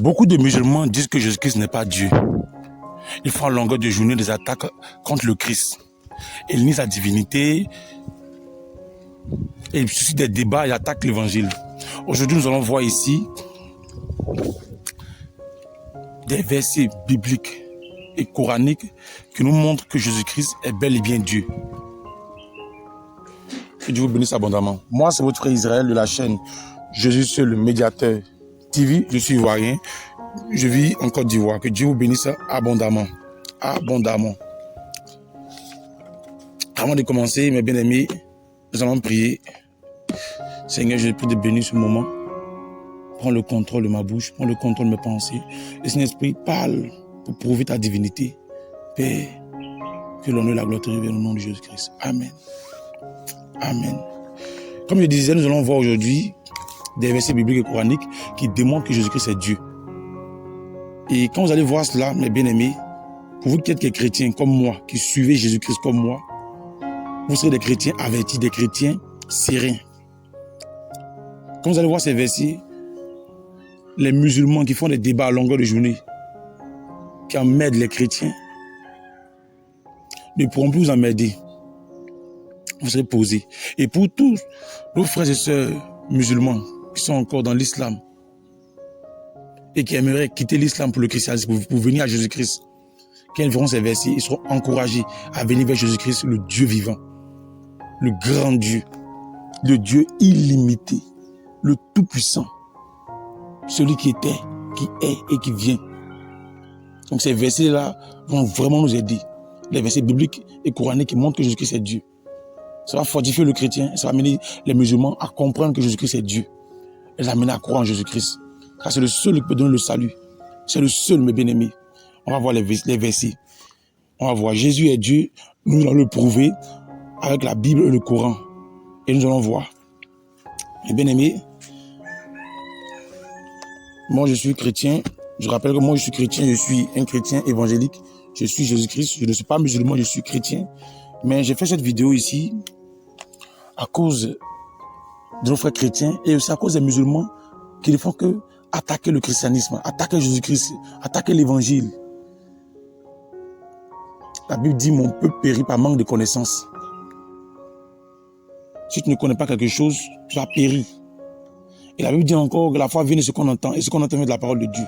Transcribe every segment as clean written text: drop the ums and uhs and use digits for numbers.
Beaucoup de musulmans disent que Jésus-Christ n'est pas Dieu. Ils font en longueur de journée des attaques contre le Christ. Ils nient sa divinité et ils suscitent des débats et attaquent l'évangile. Aujourd'hui, nous allons voir ici des versets bibliques et coraniques qui nous montrent que Jésus-Christ est bel et bien Dieu. Que Dieu vous bénisse abondamment. Moi, c'est votre frère Israël de la chaîne Jésus seul, le médiateur TV. Je suis ivoirien. Je vis en Côte d'Ivoire. Que Dieu vous bénisse abondamment. Abondamment. Avant de commencer, mes bien-aimés, nous allons prier. Seigneur, je te prie de bénir ce moment. Prends le contrôle de ma bouche, prends le contrôle de mes pensées. Et Saint-Esprit, parle pour prouver ta divinité. Père, que l'honneur et la gloire te reviennent au nom de Jésus-Christ. Amen. Amen. Comme je disais, nous allons voir aujourd'hui des versets bibliques et coraniques qui démontrent que Jésus-Christ est Dieu. Et quand vous allez voir cela, mes bien-aimés, pour vous qui êtes des chrétiens comme moi, qui suivez Jésus-Christ comme moi, vous serez des chrétiens avertis, des chrétiens sereins. Quand vous allez voir ces versets, les musulmans qui font des débats à longueur de journée, qui emmerdent les chrétiens, ne pourront plus vous emmerder. Vous serez posés. Et pour tous nos frères et sœurs musulmans qui sont encore dans l'islam et qui aimeraient quitter l'islam pour le christianisme, pour venir à Jésus-Christ, quand ils verront ces versets, ils seront encouragés à venir vers Jésus-Christ, le Dieu vivant, le grand Dieu, le Dieu illimité, le Tout-Puissant, celui qui était, qui est et qui vient. Donc ces versets-là vont vraiment nous aider. Les versets bibliques et coraniques qui montrent que Jésus-Christ est Dieu. Ça va fortifier le chrétien, ça va amener les musulmans à comprendre que Jésus-Christ est Dieu. Et les amener à croire en Jésus-Christ. Car c'est le seul qui peut donner le salut. C'est le seul, mes bien-aimés. On va voir les versets. On va voir Jésus est Dieu. Nous allons le prouver avec la Bible et le Coran. Et nous allons voir. Mes bien-aimés, moi je suis chrétien. Je rappelle que moi je suis chrétien. Je suis un chrétien évangélique. Je suis Jésus-Christ. Je ne suis pas musulman, je suis chrétien. Mais j'ai fait cette vidéo ici à cause de nos frères chrétiens et aussi à cause des musulmans qui ne font que attaquer le christianisme, attaquer Jésus-Christ, attaquer l'évangile. La Bible dit mon peuple périt par manque de connaissances. Si tu ne connais pas quelque chose, tu as péri. Et la Bible dit encore que la foi vient de ce qu'on entend et ce qu'on entend vient de la parole de Dieu.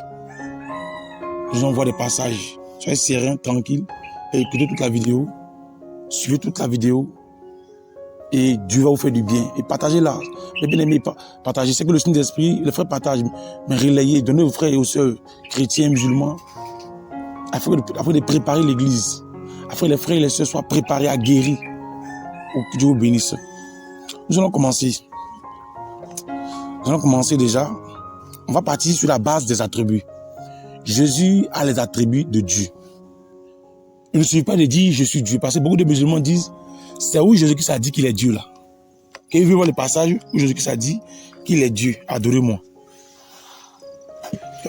Nous envoie des passages. Soyez serein, tranquille et écoutez toute la vidéo. Suivez toute la vidéo et Dieu va vous faire du bien. Et partagez-la. Mais bien aimé, partagez. C'est que le signe d'esprit, les frères partagent, mais relayez, donnez aux frères et aux sœurs chrétiens, musulmans, afin de préparer l'église. Afin que les frères et les sœurs soient préparés à guérir. Que Dieu vous bénisse. Nous allons commencer. Nous allons commencer déjà. On va partir sur la base des attributs. Jésus a les attributs de Dieu. Il ne suffit pas de dire je suis Dieu, parce que beaucoup de musulmans disent c'est où Jésus-Christ a dit qu'il est Dieu là. Quand ils veulent voir le passage où Jésus-Christ a dit qu'il est Dieu, adorez-moi.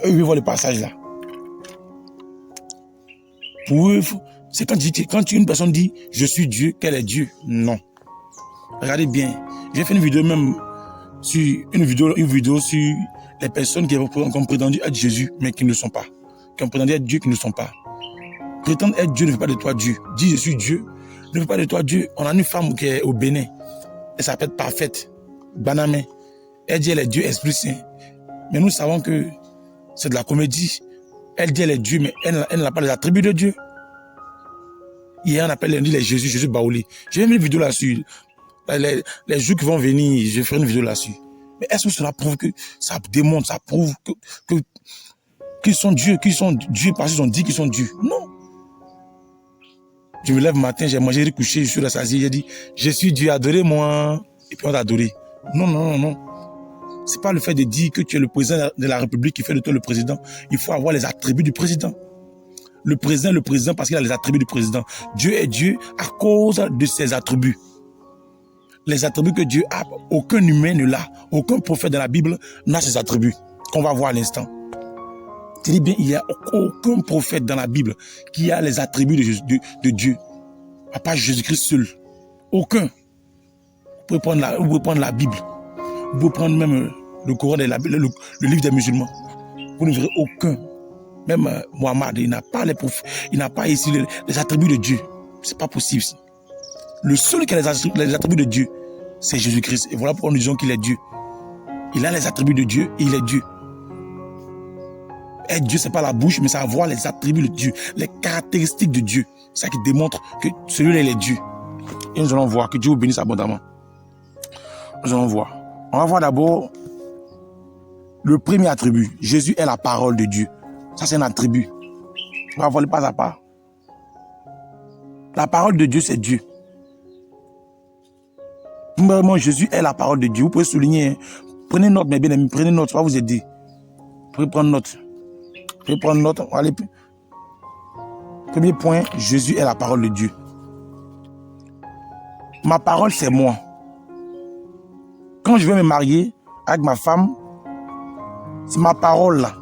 Ils veulent voir le passage là. Pour eux, c'est quand une personne dit je suis Dieu, qu'elle est Dieu. Non. Regardez bien. J'ai fait une vidéo même sur une vidéo sur les personnes qui ont prétendu être Jésus, mais qui ne le sont pas. Qui ont prétendu être Dieu, qui ne le sont pas. Prétendre être Dieu ne fait pas de toi Dieu. Dis je suis Dieu, ne fait pas de toi Dieu. On a une femme qui est au Bénin. Elle s'appelle Parfaite. Banamé. Elle dit elle est Dieu, Esprit Saint. Mais nous savons que c'est de la comédie. Elle dit elle est Dieu, mais elle n'a pas les attributs de Dieu. Hier, on appelle les Jésus, Jésus Baouli. J'ai mis une vidéo là-dessus. Les jours qui vont venir, je ferai une vidéo là-dessus. Mais est-ce que cela prouve que ça démontre, ça prouve qu'ils sont Dieu, parce qu'ils ont dit qu'ils sont Dieu? Non. Je me lève le matin, j'ai mangé, j'ai couché, je suis rassasié, j'ai dit, je suis Dieu, adorez-moi. Et puis on t'a adoré. Non, non, non, non. C'est pas le fait de dire que tu es le président de la République qui fait de toi le président. Il faut avoir les attributs du président. Le président parce qu'il a les attributs du président. Dieu est Dieu à cause de ses attributs. Les attributs que Dieu a, aucun humain ne l'a. Aucun prophète dans la Bible n'a ces attributs, qu'on va voir à l'instant. Je dis bien, il n'y a aucun prophète dans la Bible qui a les attributs de Dieu, à part Jésus-Christ seul. Aucun. Vous pouvez prendre la Bible. Vous pouvez prendre même le Coran, le livre des musulmans. Vous ne verrez aucun. Même Mohammed, il n'a pas ici les attributs de Dieu. C'est pas possible. Le seul qui a les attributs de Dieu, c'est Jésus-Christ. Et voilà pourquoi nous disons qu'il est Dieu. Il a les attributs de Dieu et il est Dieu. Être Dieu, c'est pas la bouche, mais c'est avoir les attributs de Dieu, les caractéristiques de Dieu. C'est ça qui démontre que celui-là, il est Dieu. Et nous allons voir, que Dieu vous bénisse abondamment. Nous allons voir. On va voir d'abord le premier attribut. Jésus est la parole de Dieu. Ça, c'est un attribut. On va voir le pas à pas. La parole de Dieu, c'est Dieu. Premièrement, Jésus est la parole de Dieu. Vous pouvez souligner. Prenez note, mes bien-amis. Prenez note, ça va vous aider. Vous pouvez prendre note. Vous pouvez prendre note. Allez. Premier point, Jésus est la parole de Dieu. Ma parole, c'est moi. Quand je vais me marier avec ma femme, c'est ma parole là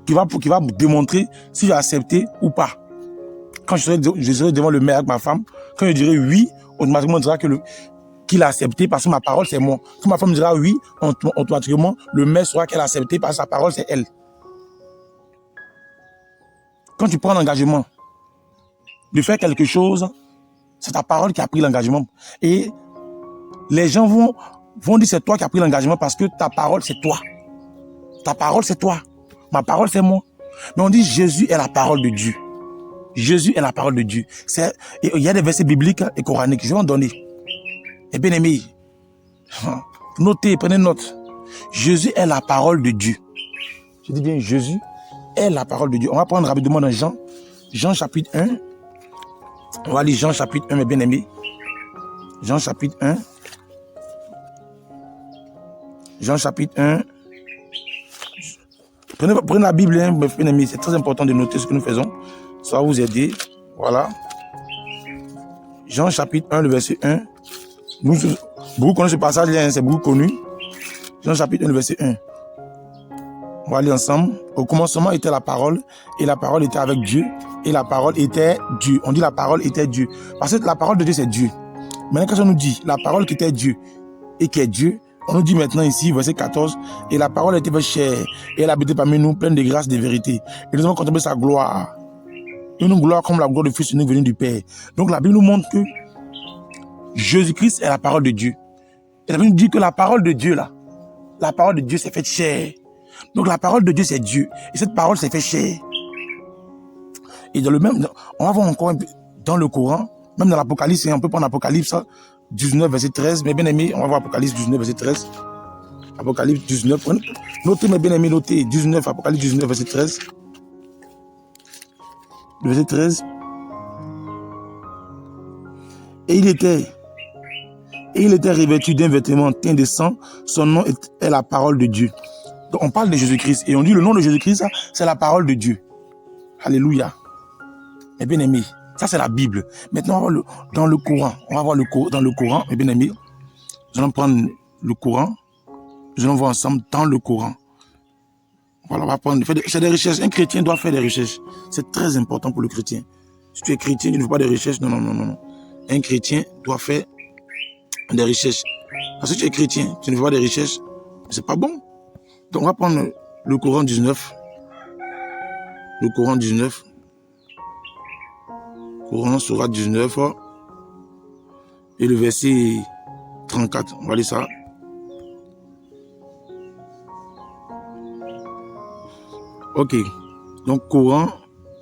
qui va me démontrer si j'ai accepté ou pas. Quand je serai devant le maire avec ma femme, quand je dirai oui, automatiquement on dira qu'il a accepté parce que ma parole c'est moi. Quand ma femme dira oui, automatiquement le maire saura qu'elle a accepté parce que sa parole c'est elle. Quand tu prends l'engagement de faire quelque chose, c'est ta parole qui a pris l'engagement. Et les gens vont dire c'est toi qui as pris l'engagement parce que ta parole c'est toi. Ta parole c'est toi. Ma parole c'est moi. Mais on dit Jésus est la parole de Dieu. Jésus est la parole de Dieu. Il y a des versets bibliques et coraniques. Je vais en donner. Et bien aimé, notez, prenez note. Jésus est la parole de Dieu. Je dis bien Jésus est la parole de Dieu. On va prendre rapidement dans Jean chapitre 1. On va lire Jean chapitre 1, mes bien-aimés. Jean chapitre 1. Jean chapitre 1. Prenez la Bible, hein, mes bien-aimés. C'est très important de noter ce que nous faisons. Ça va vous aider. Voilà. Jean chapitre 1, le verset 1. Beaucoup connaissent ce passage, hein, c'est beaucoup connu. Jean chapitre 1, le verset 1. On va lire ensemble. Au commencement était la parole, et la parole était avec Dieu, et la parole était Dieu. On dit la parole était Dieu. Parce que la parole de Dieu, c'est Dieu. Maintenant, quand on nous dit la parole qui était Dieu, et qui est Dieu, on nous dit maintenant ici, verset 14, et la parole était chère, et elle habitait parmi nous, pleine de grâce et de vérité. Et nous avons contemplé sa gloire. Une gloire comme la gloire du Fils unique venu du Père. Donc la Bible nous montre que Jésus-Christ est la parole de Dieu. Et la Bible nous dit que la parole de Dieu, là, la parole de Dieu s'est faite chair. Donc la parole de Dieu, c'est Dieu. Et cette parole s'est faite chair. Et dans le même, on va voir encore un peu dans le Coran, même dans l'Apocalypse, on peut prendre l'Apocalypse 19, verset 13. Mes bien-aimés, on va voir Apocalypse 19, verset 13. Apocalypse 19. Notez, mes bien-aimés, notez. 19, Apocalypse 19, verset 13. Le verset 13. Et il était revêtu d'un vêtement teint de sang. Son nom est la parole de Dieu. Donc on parle de Jésus-Christ. Et on dit le nom de Jésus-Christ, c'est la parole de Dieu. Alléluia. Mes bien-aimés, ça c'est la Bible. Maintenant, on va voir dans le Coran. On va voir dans le Coran, mes bien-aimés. Nous allons prendre le Coran. Nous allons voir ensemble dans le Coran. Voilà, on va prendre. C'est des recherches. Un chrétien doit faire des recherches. C'est très important pour le chrétien. Si tu es chrétien, tu ne fais pas de recherches. Non. Un chrétien doit faire des recherches. Parce que tu es chrétien, tu ne fais pas de recherches. C'est pas bon. Donc on va prendre le Coran 19. Le Coran 19. Coran Sourate 19. Et le verset 34. On va lire ça. Ok. Donc Coran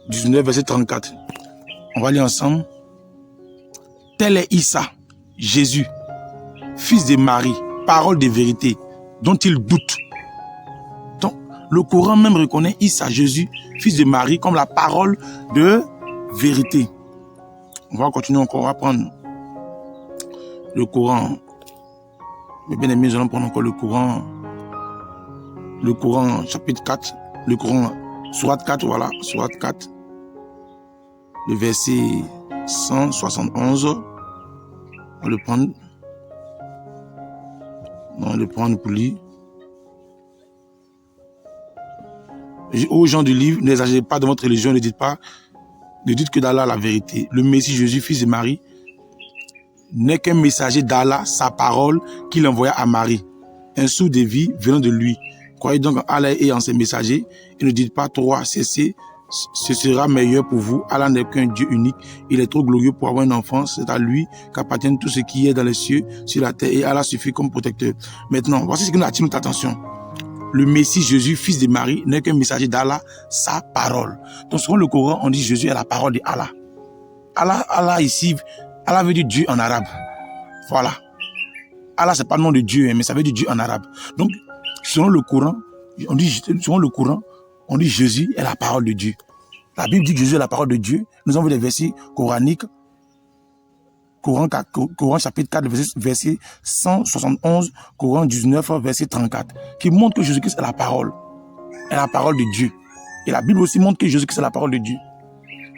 19, verset 34. On va lire ensemble. Tel est Issa, Jésus, fils de Marie, parole de vérité, dont il doute. Donc, le Coran même reconnaît Issa, Jésus, fils de Marie, comme la parole de vérité. On va continuer encore, on va prendre le Coran. Mais bien aimés, nous allons prendre encore le Coran. Le Coran, chapitre 4. Le Coran, Sourate 4, voilà, Sourate 4. Le verset 171. On va le prendre. On va le prendre pour lire. Aux gens du livre, n'exagérez pas de votre religion, ne dites que d'Allah la vérité. Le Messie Jésus, fils de Marie, n'est qu'un messager d'Allah, sa parole qu'il envoya à Marie. Un sou de vie venant de lui. Croyez donc en Allah et en ses messagers et ne dites pas trop, cessez, ce sera meilleur pour vous. Allah n'est qu'un Dieu unique. Il est trop glorieux pour avoir un enfant. C'est à lui qu'appartient tout ce qui est dans les cieux, sur la terre, et Allah suffit comme protecteur. Maintenant, voici ce qui nous attire notre attention. Le Messie Jésus, fils de Marie, n'est qu'un messager d'Allah, sa parole. Donc, selon le Coran, on dit Jésus est la parole de Allah. Allah ici, Allah veut dire Dieu en arabe. Voilà. Allah, c'est pas le nom de Dieu, mais ça veut dire Dieu en arabe. Donc, selon le Coran, on dit Jésus est la parole de Dieu. La Bible dit que Jésus est la parole de Dieu. Nous avons vu les versets coraniques. Coran chapitre 4, verset 171, Coran 19, verset 34, qui montre que Jésus-Christ est la parole. Est la parole de Dieu. Et la Bible aussi montre que Jésus-Christ est la parole de Dieu.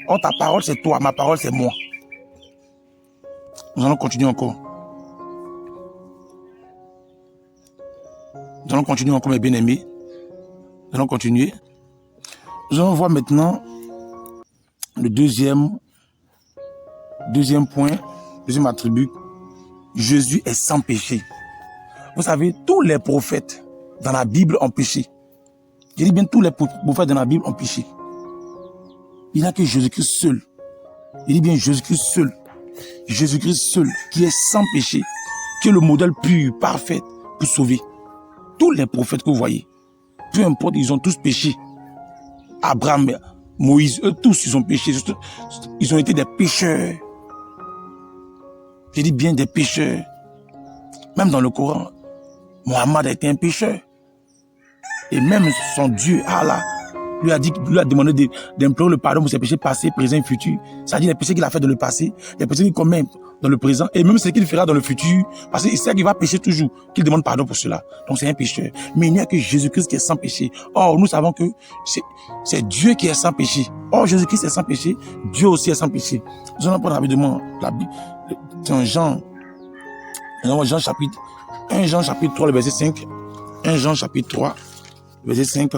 Or, ta parole, c'est toi. Ma parole, c'est moi. Nous allons continuer encore. Nous allons continuer encore, mes bien-aimés. Nous allons continuer. Nous allons voir maintenant le deuxième point, deuxième attribut. Jésus est sans péché. Vous savez, tous les prophètes dans la Bible ont péché. Je dis bien tous les prophètes dans la Bible ont péché. Il n'y a que Jésus-Christ seul. Il dit bien Jésus-Christ seul. Jésus-Christ seul, qui est sans péché, qui est le modèle pur, parfait pour sauver. Tous les prophètes que vous voyez, peu importe, ils ont tous péché. Abraham, Moïse, eux tous, ils ont péché. Ils ont été des pécheurs. Je dis bien des pécheurs. Même dans le Coran, Mohammed a été un pécheur. Et même son Dieu, Allah, lui a demandé d'implorer le pardon pour ses péchés passés, présents et futurs. C'est-à-dire les péchés qu'il a fait dans le passé, les péchés qu'il commet dans le présent, et même ce qu'il fera dans le futur, parce qu'il sait qu'il va pécher toujours, qu'il demande pardon pour cela. Donc c'est un pécheur. Mais il n'y a que Jésus-Christ qui est sans péché. Or, nous savons que c'est Dieu qui est sans péché. Or, Jésus-Christ est sans péché, Dieu aussi est sans péché. Nous allons prendre rapidement la Bible. C'est Jean chapitre 3, le verset 5. 1 Jean chapitre 3, verset 5.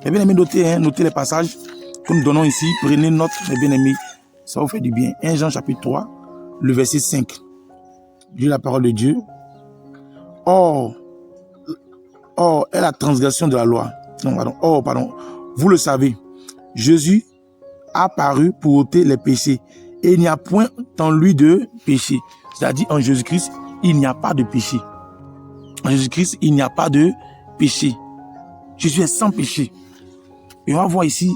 Mes bien-aimés, notez les passages que nous donnons ici. Prenez note, mes bien-aimés. Ça vous fait du bien. 1 Jean chapitre 3, le verset 5. Dis la parole de Dieu. Or est la transgression de la loi. Pardon. Vous le savez, Jésus a paru pour ôter les péchés. Et il n'y a point en lui de péché. C'est-à-dire, en Jésus-Christ, il n'y a pas de péché. En Jésus-Christ, il n'y a pas de péché. Jésus est sans péché. Et on va voir ici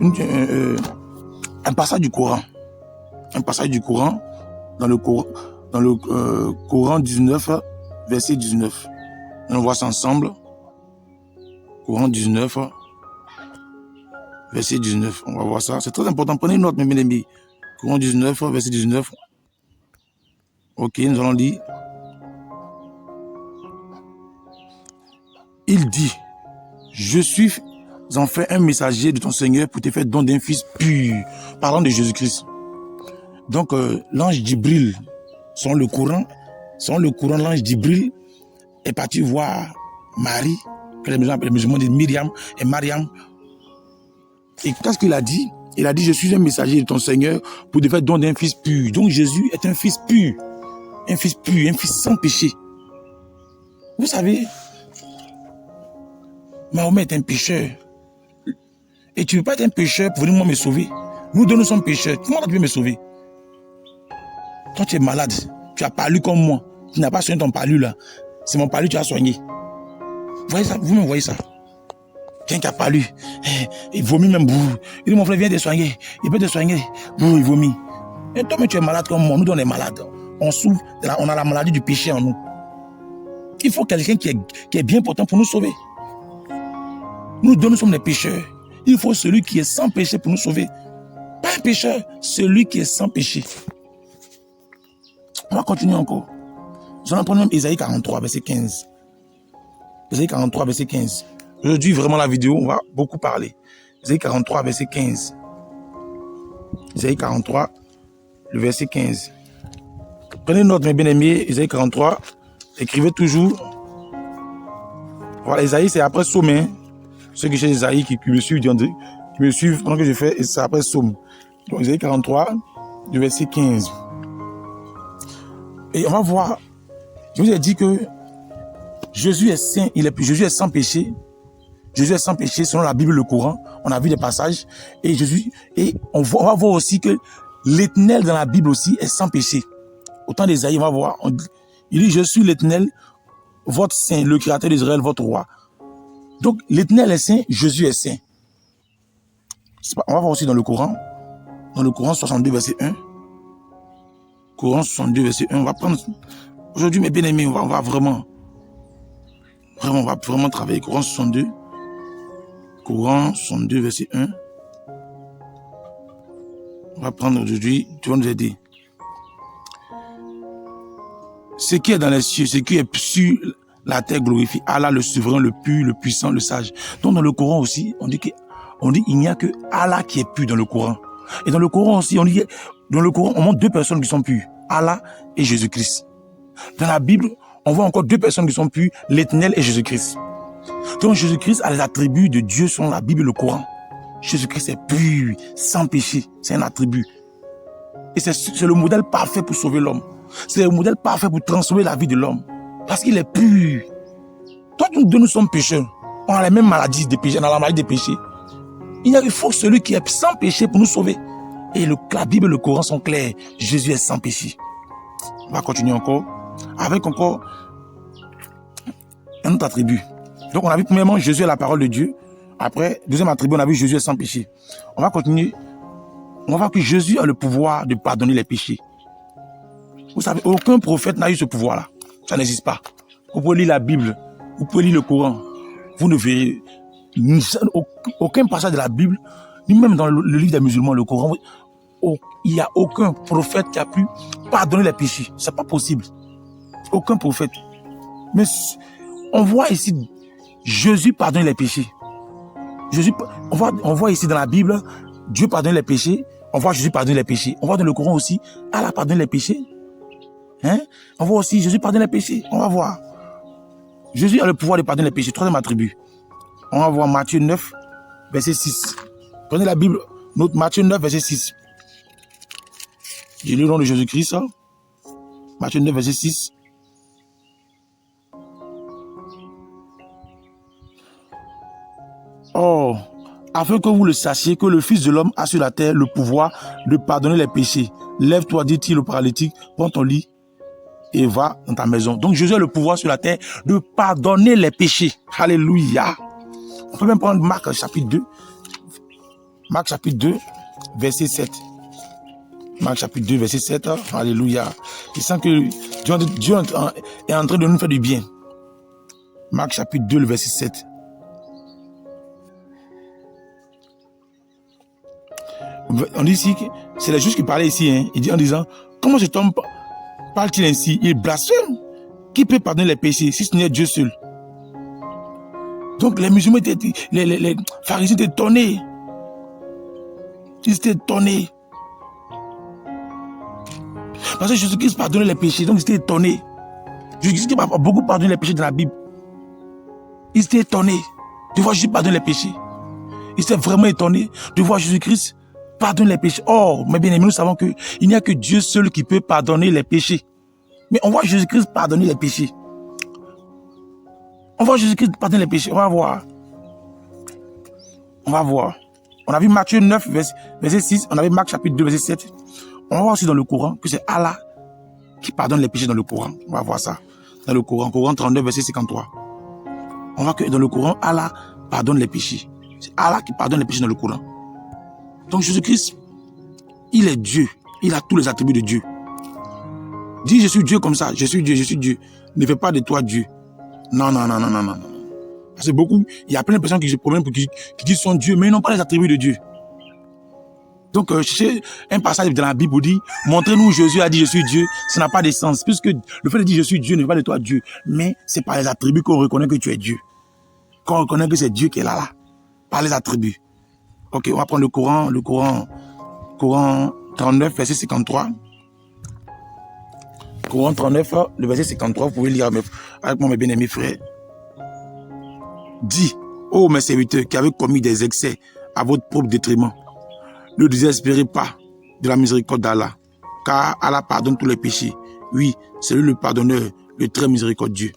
un passage du Coran. Un passage du Coran dans le Coran 19, verset 19. On voit ça ensemble. Coran 19, verset 19. On va voir ça. C'est très important. Prenez une note, mes bien-aimés. Coran 19, verset 19. Ok, nous allons lire. Il dit, je suis en fait un messager de ton Seigneur pour te faire don d'un fils pur. Parlant de Jésus-Christ. Donc, l'ange Djibril, selon le Coran, l'ange Djibril est parti voir Marie, que les musulmans disent Myriam et Mariam. Et qu'est-ce qu'il a dit? Il a dit, je suis un messager de ton Seigneur pour te faire don d'un fils pur. Donc, Jésus est un fils pur. Un fils pur, un fils sans péché. Vous savez, Mahomet est un pécheur. Et tu ne veux pas être un pécheur pour venir moi me sauver. Nous deux, nous sommes pécheurs. Comment tu peux me sauver? Toi, tu es malade. Tu as palu comme moi. Tu n'as pas soigné ton palu là. C'est mon palu que tu as soigné. Vous voyez ça? Vous me voyez ça? Quelqu'un qui a palu. Il vomit même. Il dit, mon frère, viens te soigner. Il peut te soigner. Il vomit. Et toi, mais tu es malade comme moi. Nous, on est malades. On souffre. On a la maladie du péché en nous. Il faut quelqu'un qui est bien portant pour nous sauver. Nous deux, nous sommes des pécheurs. Il faut celui qui est sans péché pour nous sauver. Pas un pécheur, celui qui est sans péché. On va continuer encore. Nous allons prendre même Ésaïe 43, verset 15. Ésaïe 43, verset 15. Aujourd'hui, vraiment, la vidéo, on va beaucoup parler. Ésaïe 43, verset 15. Ésaïe 43, le verset 15. Prenez note, mes bien-aimés, Ésaïe 43. Écrivez toujours. Voilà, Ésaïe, c'est après Somme. Hein? Ceux qui cherchent Ésaïe, qui me suivent, qui me suivent pendant que je fais, c'est après Somme. Donc, Ésaïe 43, du verset 15. Et on va voir. Je vous ai dit que Jésus est saint, Jésus est sans péché. Jésus est sans péché selon la Bible, le Coran. On a vu des passages. Et on va voir aussi que l'Éternel dans la Bible aussi est sans péché. Au temps d'Ésaïe, on va voir. Il dit, je suis l'Éternel, votre saint, le créateur d'Israël, votre roi. Donc, l'Éternel est saint, Jésus est saint. On va voir aussi dans le Coran 62, verset 1. Coran 62, verset 1. On va prendre... Aujourd'hui, mes bien-aimés, on va vraiment travailler. Coran 62, verset 1. On va prendre aujourd'hui, tu vas nous aider. Ce qui est dans les cieux, ce qui est sur la terre glorifie Allah, le souverain, le pur, le puissant, le sage. Donc dans le Coran aussi, on dit il n'y a que Allah qui est pur dans le Coran. Et dans le Coran aussi, on montre deux personnes qui sont pures, Allah et Jésus-Christ. Dans la Bible, on voit encore deux personnes qui sont pures, l'Éternel et Jésus-Christ. Donc Jésus-Christ a les attributs de Dieu selon la Bible et le Coran. Jésus-Christ est pur, sans péché, c'est un attribut. Et c'est le modèle parfait pour sauver l'homme. C'est le modèle parfait pour transformer la vie de l'homme. Parce qu'il est pur. Toi, nous sommes pécheurs. On a les mêmes maladies des péchés, on a la maladie des péchés. Il faut celui qui est sans péché pour nous sauver. Et la Bible et le Coran sont clairs. Jésus est sans péché. On va continuer encore. Avec encore un autre attribut. Donc on a vu premièrement Jésus est la parole de Dieu. Après, deuxième attribut, on a vu Jésus est sans péché. On va continuer. On va voir que Jésus a le pouvoir de pardonner les péchés. Vous savez, aucun prophète n'a eu ce pouvoir-là. Ça n'existe pas. Vous pouvez lire la Bible, vous pouvez lire le Coran. Vous ne verrez aucun passage de la Bible, ni même dans le livre des musulmans, le Coran, il n'y a aucun prophète qui a pu pardonner les péchés. Ce n'est pas possible. Aucun prophète. Mais on voit ici Jésus pardonner les péchés. On voit ici dans la Bible, Dieu pardonne les péchés. On voit Jésus pardonner les péchés. On voit dans le Coran aussi, Allah pardonne les péchés. Hein? On voit aussi Jésus pardonne les péchés. On va voir. Jésus a le pouvoir de pardonner les péchés. Troisième attribut. On va voir Matthieu 9, verset 6. Prenez la Bible, Matthieu 9, verset 6. J'ai lu le nom de Jésus-Christ. Hein? Matthieu 9, verset 6. Oh, afin que vous le sachiez que le Fils de l'homme a sur la terre le pouvoir de pardonner les péchés. Lève-toi, dit-il au paralytique, prends ton lit et va dans ta maison. Donc Jésus a le pouvoir sur la terre de pardonner les péchés. Alléluia. On peut même prendre Marc chapitre 2. Marc chapitre 2, verset 7. Marc chapitre 2, verset 7. Alléluia. Je sens que Dieu est en train de nous faire du bien. Marc chapitre 2, le verset 7. On dit ici que c'est les juges qui parlaient ici. Hein. Il dit en disant, comment cet homme parle-t-il ainsi? Il blasphème. Qui peut pardonner les péchés si ce n'est Dieu seul? Donc les musulmans les pharisiens étaient étonnés. Ils étaient étonnés. Parce que Jésus-Christ pardonnait les péchés, donc ils étaient étonnés. Jésus-Christ a beaucoup pardonné les péchés dans la Bible. Ils étaient étonnés de voir Jésus pardonner les péchés. Ils étaient vraiment étonnés de voir Jésus-Christ pardonner les péchés. Or, mes bien-aimés, nous savons qu'il n'y a que Dieu seul qui peut pardonner les péchés. Mais on voit Jésus-Christ pardonner les péchés. On voit Jésus-Christ pardonner les péchés. On va voir. On va voir. On a vu Matthieu 9, verset 6. On a vu Marc chapitre 2, verset 7. On va voir aussi dans le Coran que c'est Allah qui pardonne les péchés dans le Coran. On va voir ça. Dans le Coran, Coran 39, verset 53. On voit que dans le Coran, Allah pardonne les péchés. C'est Allah qui pardonne les péchés dans le Coran. Donc Jésus-Christ, il est Dieu. Il a tous les attributs de Dieu. Dis je suis Dieu comme ça. Je suis Dieu, je suis Dieu. Ne fais pas de toi Dieu. Non. Parce que il y a plein de personnes qui se promènent qui disent sont Dieu, mais ils n'ont pas les attributs de Dieu. Donc, cherchez un passage dans la Bible où dit, montrez-nous Jésus a dit je suis Dieu, ça n'a pas de sens. Puisque le fait de dire je suis Dieu ne fait pas de toi Dieu, mais c'est par les attributs qu'on reconnaît que tu es Dieu. Qu'on reconnaît que c'est Dieu qui est là. Par les attributs. Ok, on va prendre le Coran 39, verset 53. Coran 39, le verset 53, vous pouvez lire avec moi, mes bien-aimés frères. Dis, ô mes serviteurs qui avez commis des excès à votre propre détriment, ne désespérez pas de la miséricorde d'Allah, car Allah pardonne tous les péchés. Oui, c'est lui le pardonneur, le très miséricordieux.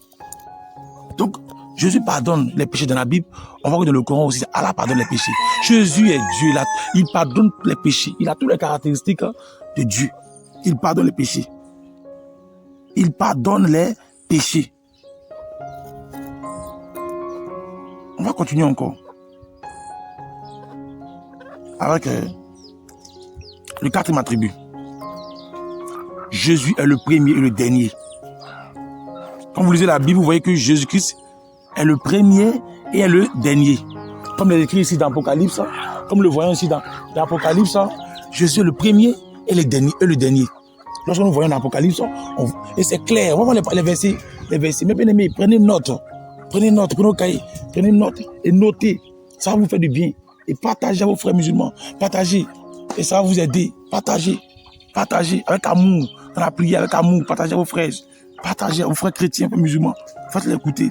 Donc, Jésus pardonne les péchés dans la Bible. On voit que dans le Coran aussi, Allah pardonne les péchés. Jésus est Dieu, il pardonne les péchés. Il a toutes les caractéristiques de Dieu. Il pardonne les péchés. Il pardonne les péchés. On va continuer encore. Avec le quatrième attribut. Jésus est le premier et le dernier. Quand vous lisez la Bible, vous voyez que Jésus-Christ est le premier et est le dernier. Comme il est écrit ici dans l'Apocalypse, comme le voyons ici dans l'Apocalypse, Jésus est le premier et le dernier. Lorsque nous voyons l'Apocalypse, et c'est clair, on va voir les versets. Mais bien aimés, prenez note, prenez au cahier, prenez note et notez. Ça va vous faire du bien. Et partagez à vos frères musulmans, partagez. Et ça va vous aider. Partagez avec amour, dans la prière, avec amour, partagez à vos frères. Partagez à vos frères chrétiens, frères musulmans. Faites-les écouter.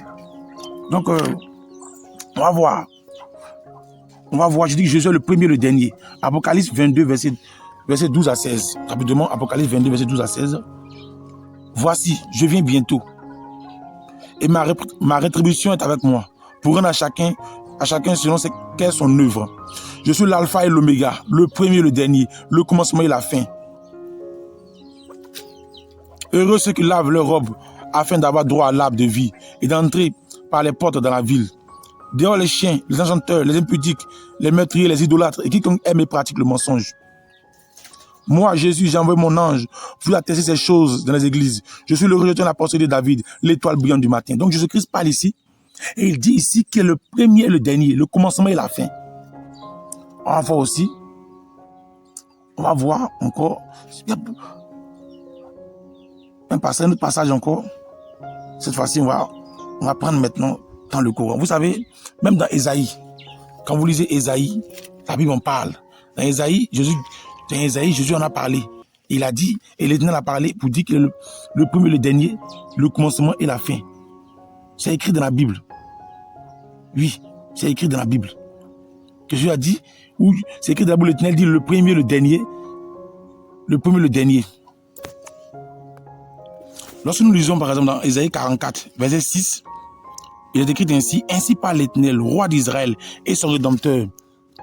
Donc, on va voir. Je dis que Jésus est le premier et le dernier. Apocalypse 22, verset 12 à 16. Rapidement, Apocalypse 22, verset 12 à 16. Voici, je viens bientôt. Et ma rétribution est avec moi. Pour rendre à chacun selon qu'est son œuvre. Je suis l'alpha et l'oméga, le premier et le dernier, le commencement et la fin. Heureux ceux qui lavent leurs robes afin d'avoir droit à l'arbre de vie et d'entrer par les portes dans la ville. Dehors les chiens, les enchanteurs, les impudiques, les meurtriers, les idolâtres et quiconque aime et pratique le mensonge. Moi, Jésus, j'ai envoyé mon ange pour attester ces choses dans les églises. Je suis le rejeton de la postérité de David, l'étoile brillante du matin. Donc Jésus-Christ parle ici et il dit ici qu'il est le premier et le dernier, le commencement et la fin. On va voir aussi, on va voir encore un autre passage encore. Cette fois-ci, on va prendre maintenant dans le Coran. Vous savez, même dans Ésaïe, quand vous lisez Ésaïe, la Bible en parle. Dans Ésaïe, Jésus en a parlé. Il a dit, et l'Éternel a parlé pour dire qu'il est le premier, le dernier, le commencement et la fin. C'est écrit dans la Bible. Oui, c'est écrit dans la Bible. Que Jésus a dit, ou c'est écrit dans la Bible, l'Éternel dit le premier, le dernier. Le premier, le dernier. Lorsque nous lisons par exemple dans Ésaïe 44, verset 6, il est écrit ainsi, ainsi parle l'Éternel, roi d'Israël et son rédempteur,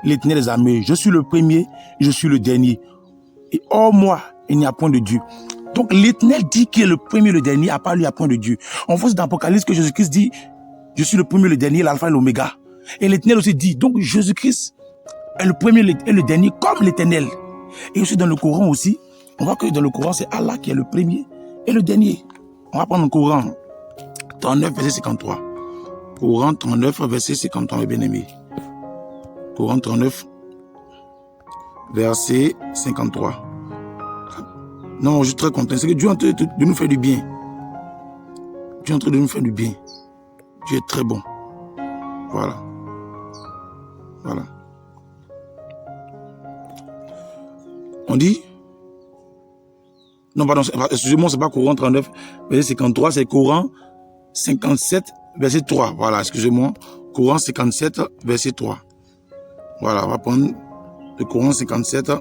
l'Éternel des armées. Je suis le premier, je suis le dernier. Et hors moi, il n'y a point de Dieu. Donc l'Éternel dit qu'il est le premier, le dernier, à part lui, il n'y a point de Dieu. On voit dans l'Apocalypse que Jésus-Christ dit, je suis le premier, le dernier, l'alpha et l'oméga. Et l'Éternel aussi dit, donc Jésus-Christ est le premier et le dernier comme l'Éternel. Et aussi dans le Coran aussi, on voit que dans le Coran, c'est Allah qui est le premier et le dernier. On va prendre le Coran 39, verset 53. Coran 39, verset 53, mes bien-aimés. Coran 39, verset 53. Non, je suis très content. C'est que Dieu est en train de nous faire du bien. Dieu est en train de nous faire du bien. Dieu est très bon. Voilà. Voilà. On dit... Non, pardon, excusez-moi, c'est pas Coran 39, verset 53, c'est Coran 57, verset 3. Voilà, excusez-moi. Coran 57, verset 3. Voilà, on va prendre le Coran 57,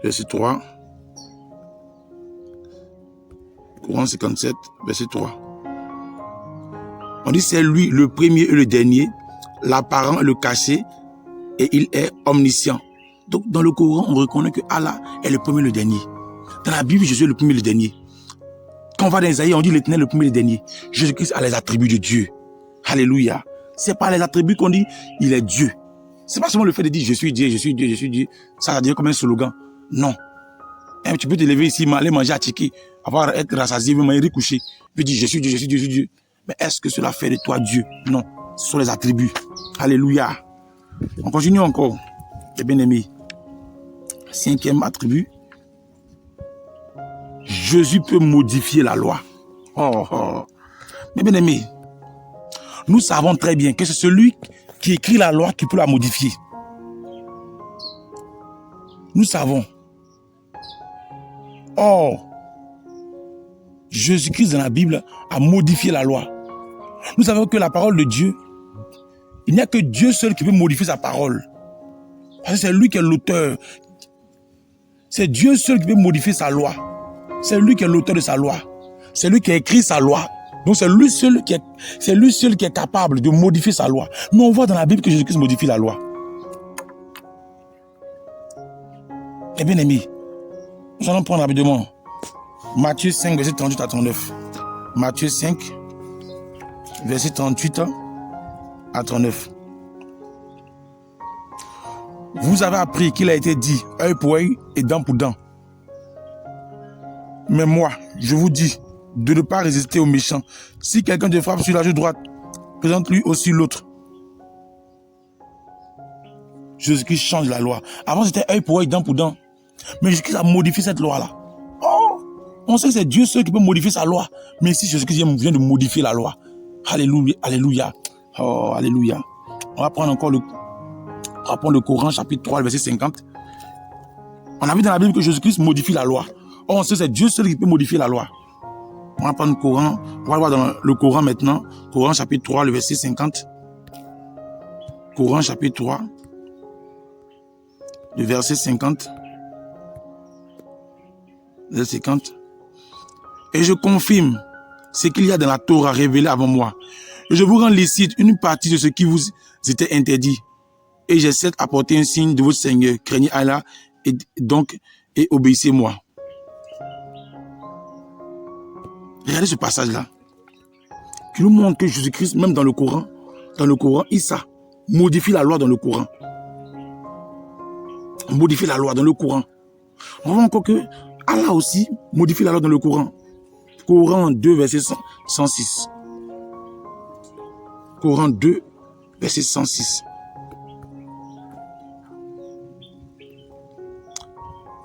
verset 3. Coran 57, verset 3. On dit c'est lui le premier et le dernier, l'apparent et le caché, et il est omniscient. Donc dans le Coran, on reconnaît que Allah est le premier et le dernier. Dans la Bible, Jésus est le premier et le dernier. Quand on va dans Isaïe, on dit l'Éternel le premier et le dernier. Jésus-Christ a les attributs de Dieu. Alléluia. C'est pas les attributs qu'on dit, il est Dieu. C'est pas seulement le fait de dire je suis Dieu, je suis Dieu, je suis Dieu. Ça devient comme un slogan. Non. Et tu peux te lever ici, aller manger à Tchiki, avoir être rassasié, manger recoucher, puis dire je suis Dieu, je suis Dieu, je suis Dieu. Mais est-ce que cela fait de toi Dieu? Non. Ce sont les attributs. Alléluia. On continue encore. Les bien-aimés. Cinquième attribut. Jésus peut modifier la loi. Mais bien aimé, nous savons très bien que c'est celui qui écrit la loi qui peut la modifier. Nous savons. Or, Jésus-Christ dans la Bible a modifié la loi. Nous savons que la parole de Dieu, il n'y a que Dieu seul qui peut modifier sa parole. Parce que c'est lui qui est l'auteur. C'est Dieu seul qui peut modifier sa loi. C'est lui qui est l'auteur de sa loi. C'est lui qui a écrit sa loi. Donc c'est lui seul qui est capable de modifier sa loi. Mais on voit dans la Bible que Jésus-Christ modifie la loi. Eh bien aimé, nous allons prendre rapidement Matthieu 5, verset 38 à 39. Matthieu 5, verset 38 à 39. Vous avez appris qu'il a été dit œil pour œil et dent pour dent. Mais moi, je vous dis de ne pas résister aux méchants. Si quelqu'un te frappe sur la joue droite, présente-lui aussi l'autre. Jésus-Christ change la loi. Avant, c'était œil pour œil, dent pour dent. Mais Jésus-Christ a modifié cette loi-là. Oh, on sait que c'est Dieu seul qui peut modifier sa loi. Mais ici, Jésus-Christ vient de modifier la loi. Alléluia, alléluia. Oh, alléluia. On va prendre encore le Coran, chapitre 3, verset 50. On a vu dans la Bible que Jésus-Christ modifie la loi. Oh, on sait que c'est Dieu seul qui peut modifier la loi. On va prendre le Coran. On va voir dans le Coran maintenant. Coran, chapitre 3, le verset 50. Coran, chapitre 3, le verset 50. Verset 50. Et je confirme ce qu'il y a dans la Torah révélée avant moi. Et je vous rends licite une partie de ce qui vous était interdit. Et j'essaie d'apporter un signe de votre Seigneur. Craignez Allah et obéissez-moi. Regardez ce passage-là, qui nous montre que Jésus-Christ, même dans le Coran, Issa modifie la loi dans le Coran. Modifie la loi dans le Coran. On voit encore que Allah aussi modifie la loi dans le Coran. Coran 2, verset 106. Coran 2, verset 106.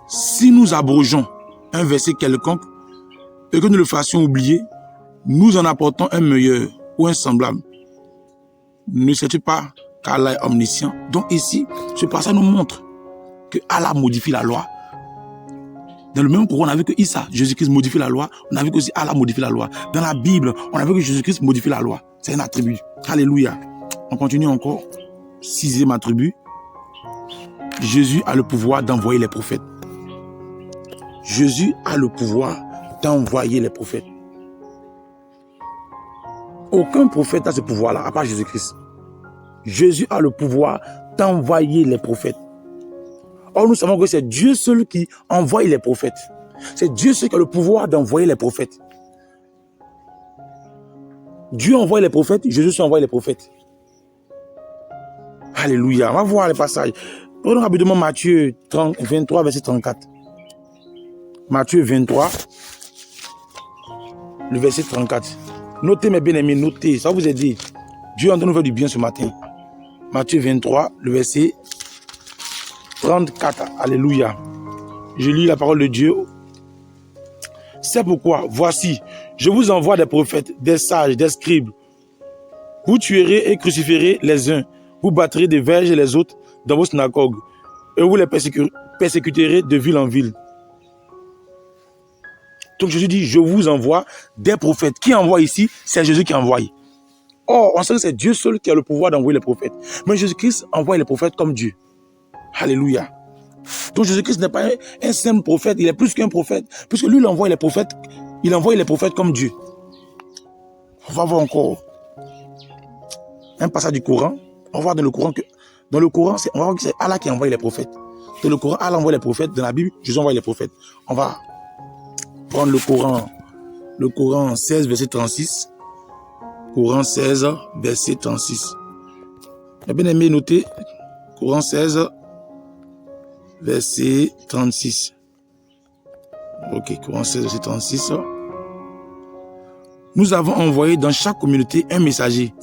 Si nous abrogeons un verset quelconque, et que nous le fassions oublier, nous en apportons un meilleur ou un semblable. Ne sais-tu pas qu'Allah est omniscient? Donc ici, ce passage nous montre que Allah modifie la loi. Dans le même Coran, on a vu que Issa, Jésus-Christ modifie la loi. On a vu que aussi Allah modifie la loi. Dans la Bible, on a vu que Jésus-Christ modifie la loi. C'est un attribut. Alléluia. On continue encore. 6e attribut. Jésus a le pouvoir d'envoyer les prophètes. Jésus a le pouvoir d'envoyer les prophètes. Aucun prophète n'a ce pouvoir-là, à part Jésus-Christ. Jésus a le pouvoir d'envoyer les prophètes. Or, nous savons que c'est Dieu seul qui envoie les prophètes. C'est Dieu seul qui a le pouvoir d'envoyer les prophètes. Dieu envoie les prophètes, Jésus seul envoie les prophètes. Alléluia. On va voir les passages. Prenons rapidement Matthieu 23, verset 34. Matthieu 23, le verset 34. Notez mes bien-aimés, notez. Ça vous est dit. Dieu est en train de nous faire du bien ce matin. Matthieu 23, le verset 34. Alléluia. Je lis la parole de Dieu. C'est pourquoi, voici, je vous envoie des prophètes, des sages, des scribes. Vous tuerez et crucifierez les uns. Vous battrez des verges les autres dans vos synagogues. Et vous les persécuterez de ville en ville. Donc Jésus dit, je vous envoie des prophètes. Qui envoie ici? C'est Jésus qui envoie. Or, on sait que c'est Dieu seul qui a le pouvoir d'envoyer les prophètes. Mais Jésus-Christ envoie les prophètes comme Dieu. Alléluia. Donc Jésus-Christ n'est pas un simple prophète, il est plus qu'un prophète. Puisque lui, il envoie les prophètes comme Dieu. On va voir encore un passage du Coran. On va voir dans le Coran, on va voir que c'est Allah qui envoie les prophètes. Dans le Coran, Allah envoie les prophètes. Dans la Bible, Jésus envoie les prophètes. On va prendre le Coran 16, verset 36. Coran 16, verset 36. J'ai bien aimé noter Coran 16, verset 36. Ok, Coran 16, verset 36. Nous avons envoyé dans chaque communauté un messager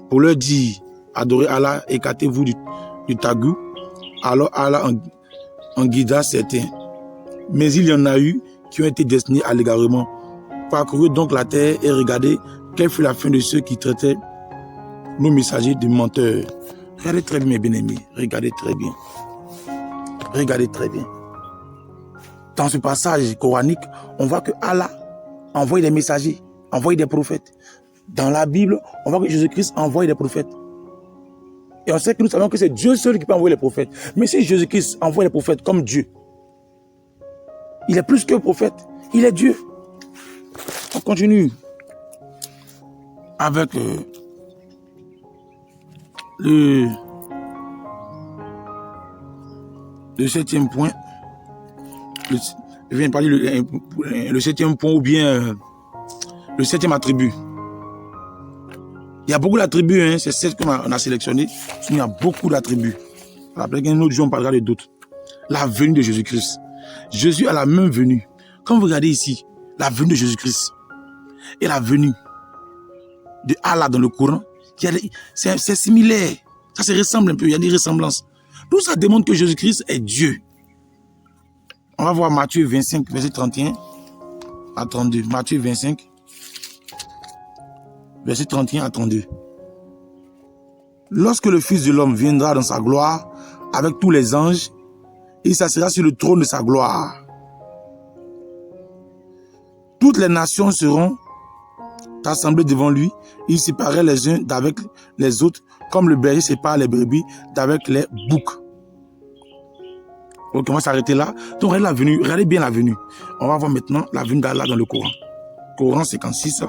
pour leur dire, adorez Allah, écartez-vous du tagout. Alors Allah en guida certains. Mais il y en a eu qui ont été destinés à l'égarement. Parcourez donc la terre et regardez quelle fut la fin de ceux qui traitaient nos messagers de menteurs. Regardez très bien, mes bien-aimés. Regardez très bien. Regardez très bien. Dans ce passage coranique, on voit que Allah envoie des messagers, envoie des prophètes. Dans la Bible, on voit que Jésus-Christ envoie des prophètes. Et on sait que nous savons que c'est Dieu seul qui peut envoyer les prophètes. Mais si Jésus-Christ envoie les prophètes comme Dieu, il est plus qu'un prophète, il est Dieu. On continue. avec le 7e point. Je viens de parler le 7e point ou bien le 7e attribut. Il y a beaucoup d'attributs, hein, c'est 7 qu'on a sélectionné. Il y a beaucoup d'attributs. Après qu'un autre jour, on parlera de d'autres. La venue de Jésus-Christ. Jésus a la même venue. Quand vous regardez ici, la venue de Jésus-Christ et la venue de Allah dans le Coran, c'est similaire. Ça se ressemble un peu, il y a des ressemblances. Tout ça démontre que Jésus-Christ est Dieu. On va voir Matthieu 25, verset 31 à 32. Matthieu 25, verset 31 à 32. Lorsque le Fils de l'homme viendra dans sa gloire avec tous les anges, il s'assiera sur le trône de sa gloire. Toutes les nations seront assemblées devant lui. Il séparerait les uns d'avec les autres, comme le berger sépare les brebis d'avec les boucs. Donc on va s'arrêter là. Donc regardez bien la venue. On va voir maintenant la venue d'Allah dans le Coran. Coran 56.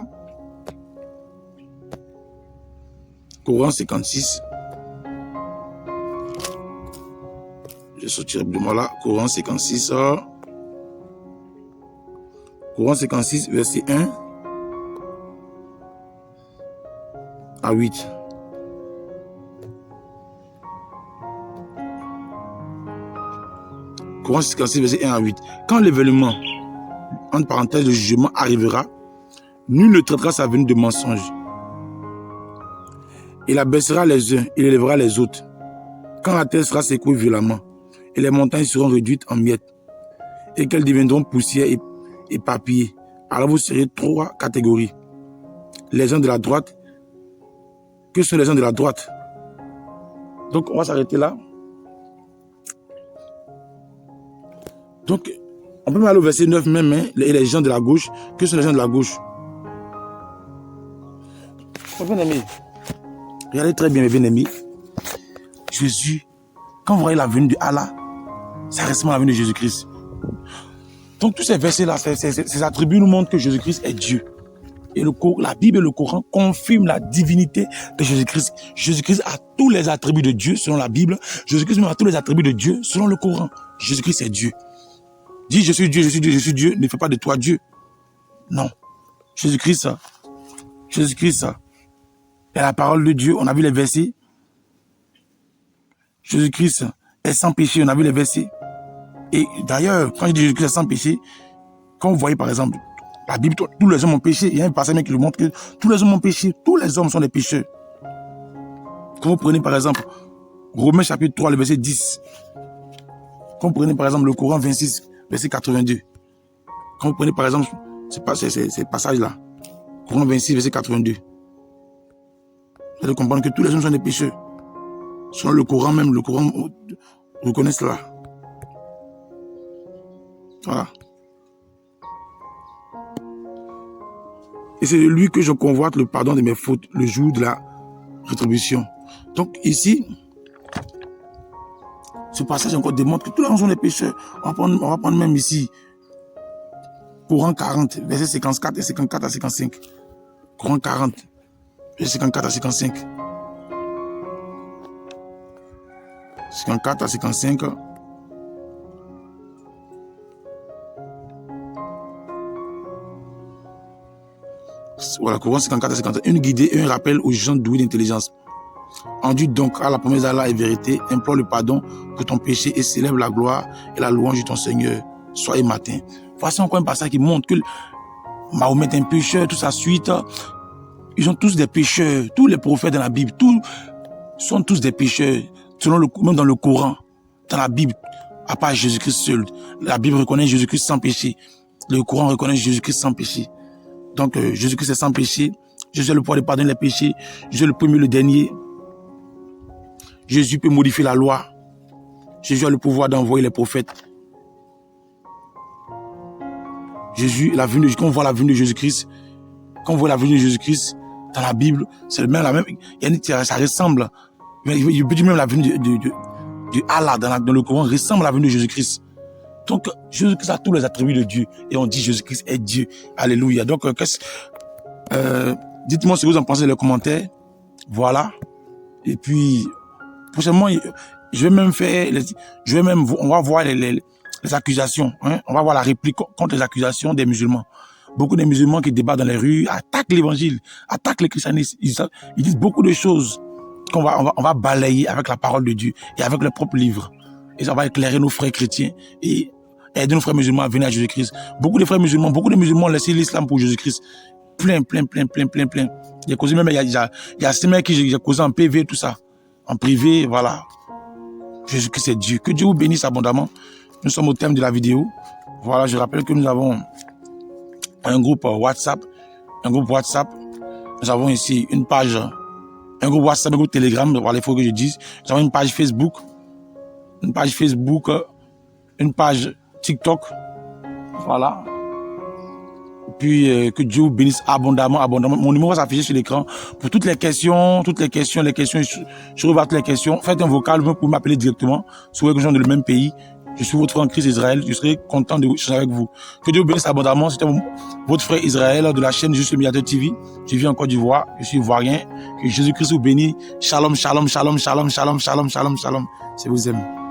Coran 56. Je vais sortir de moi là. Coran 56. Coran 56, verset 1 à 8. Coran 56, verset 1 à 8. Quand l'événement, entre parenthèses, le jugement arrivera, nul ne traitera sa venue de mensonge. Il abaissera les uns, il élèvera les autres. Quand la terre sera secouée violemment, et les montagnes seront réduites en miettes, et qu'elles deviendront poussière et papier, alors vous serez 3 catégories. Les gens de la droite. Que sont les gens de la droite? Donc, on va s'arrêter là. Donc, on peut même aller au verset 9 même, hein, les gens de la gauche. Que sont les gens de la gauche? Bien aimé, regardez très bien, mes bien-aimés. Jésus, quand vous voyez la venue de Allah, ça ressemble à la venue de Jésus-Christ. Donc, tous ces versets-là, ces attributs nous montrent que Jésus-Christ est Dieu. Et la Bible et le Coran confirment la divinité de Jésus-Christ. Jésus-Christ a tous les attributs de Dieu selon la Bible. Jésus-Christ a tous les attributs de Dieu selon le Coran. Jésus-Christ est Dieu. Dis je suis Dieu, je suis Dieu, je suis Dieu, ne fais pas de toi Dieu. Non. Jésus-Christ est la parole de Dieu. On a vu les versets. Jésus-Christ est sans péché. On a vu les versets. Et d'ailleurs, quand je dis Jésus-Christ est sans péché, quand vous voyez par exemple la Bible, tous les hommes ont péché. Il y a un passage qui nous montre que tous les hommes ont péché. Tous les hommes sont des pécheurs. Quand vous prenez par exemple Romains chapitre 3, le verset 10. Quand vous prenez par exemple le Coran 26, verset 82. Quand vous prenez par exemple ces passages-là, Coran 26, verset 82. Vous allez comprendre que tous les hommes sont des pécheurs. Selon le Coran même, le Coran reconnaît cela. Voilà. Et c'est de lui que je convoite le pardon de mes fautes le jour de la rétribution. Donc ici, ce passage encore démontre que tous les gens sont des pécheurs. On va prendre même ici, Coran 40, verset 54 et 54 à 55. Coran 40, verset 54 à 55. 54 à 55. Voilà, Coran 54 à 55. Une guidée et un rappel aux gens doués d'intelligence. Enduit donc à la promesse d'Allah et vérité, implore le pardon pour ton péché et célèbre la gloire et la louange de ton Seigneur, soir et matin. Voici encore un passage qui montre que Mahomet est un pécheur, toute sa suite. Ils sont tous des pécheurs. Tous les prophètes dans la Bible, tous sont tous des pécheurs. Même dans le Coran, dans la Bible, à part Jésus-Christ seul. La Bible reconnaît Jésus-Christ sans péché. Le Coran reconnaît Jésus-Christ sans péché. Donc Jésus-Christ est sans péché. Jésus a le pouvoir de pardonner les péchés. Jésus est le premier, le dernier. Jésus peut modifier la loi. Jésus a le pouvoir d'envoyer les prophètes. Jésus, quand on voit la venue de Jésus-Christ, quand on voit la venue de Jésus-Christ dans la Bible, c'est même la même. Ça ressemble. Je peux dire même la venue de Allah dans le Coran ressemble à la venue de Jésus-Christ. Donc Jésus-Christ a tous les attributs de Dieu et on dit Jésus-Christ est Dieu. Alléluia. Donc Dites-moi ce que vous en pensez dans les commentaires. Voilà. Et puis, prochainement, je vais même faire, on va voir les accusations. Hein? On va voir la réplique contre les accusations des musulmans. Beaucoup de musulmans qui débattent dans les rues attaquent l'évangile, attaquent les christianistes. Ils disent beaucoup de choses qu'on va balayer avec la parole de Dieu et avec le propre livre. Et ça va éclairer nos frères chrétiens et aider nos frères musulmans à venir à Jésus-Christ. Beaucoup de musulmans ont laissé l'islam pour Jésus-Christ. Plein. J'ai causé même, il y a ces mecs qui j'ai causé en PV, tout ça. En privé, voilà. Jésus-Christ c'est Dieu. Que Dieu vous bénisse abondamment. Nous sommes au thème de la vidéo. Voilà, je rappelle que nous avons un groupe WhatsApp. Nous avons ici une page, un groupe WhatsApp, un groupe Telegram, voilà, il faut que je dise. Nous avons une page Facebook, une page TikTok. Voilà. Puis que Dieu vous bénisse abondamment. Mon numéro s'affiche sur l'écran. Pour toutes les questions, je revois toutes les questions. Faites un vocal, vous pouvez m'appeler directement. Si vous êtes dans le même pays, je suis votre frère en Christ Israël. Je serai content de échanger avec vous. Que Dieu vous bénisse abondamment. C'était votre frère Israël de la chaîne Juste le Médiateur TV. Je vis en Côte d'Ivoire. Je suis ivoirien. Que Jésus-Christ vous bénisse. Shalom. Je vous aime.